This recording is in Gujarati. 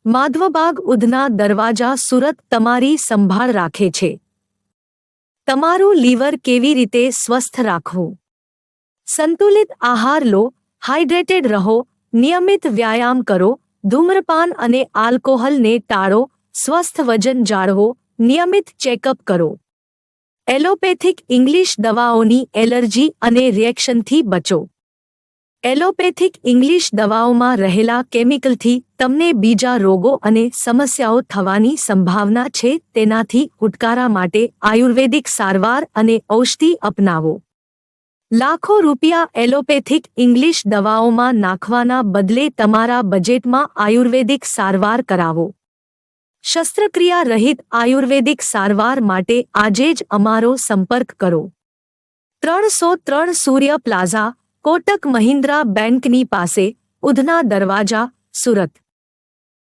માધવબાગ ઉધના દરવાજા સુરત તમારી સંભાળ રાખે છે। તમારું લીવર કેવી રીતે સ્વસ્થ રાખવું? સંતુલિત આહાર લો, હાઇડ્રેટેડ રહો, નિયમિત વ્યાયામ કરો, ધૂમ્રપાન અને આલ્કોહોલને ટાળો, સ્વસ્થ વજન જાળવો, નિયમિત ચેકઅપ કરો। એલોપેથિક ઇંગ્લિશ દવાઓની એલર્જી અને રિએક્શનથી બચો। એલોપેથિક ઇંગ્લિશ દવાઓમાં રહેલા કેમિકલથી તમને બીજા રોગો અને સમસ્યાઓ થવાની સંભાવના છે। તેનાથી છુટકારા માટે આયુર્વેદિક સારવાર અને ઔષધિ અપનાવો। લાખો રૂપિયા એલોપેથિક ઇંગ્લિશ દવાઓમાં નાખવાના બદલે તમારા બજેટમાં આયુર્વેદિક સારવાર કરાવો। શસ્ત્રક્રિયા રહિત આયુર્વેદિક સારવાર માટે આજે જ અમારો સંપર્ક કરો। 303 સૂર્ય પ્લાઝા, કોટક મહિન્દ્રા બેંકની પાસે, ઉધના દરવાજા, સુરત।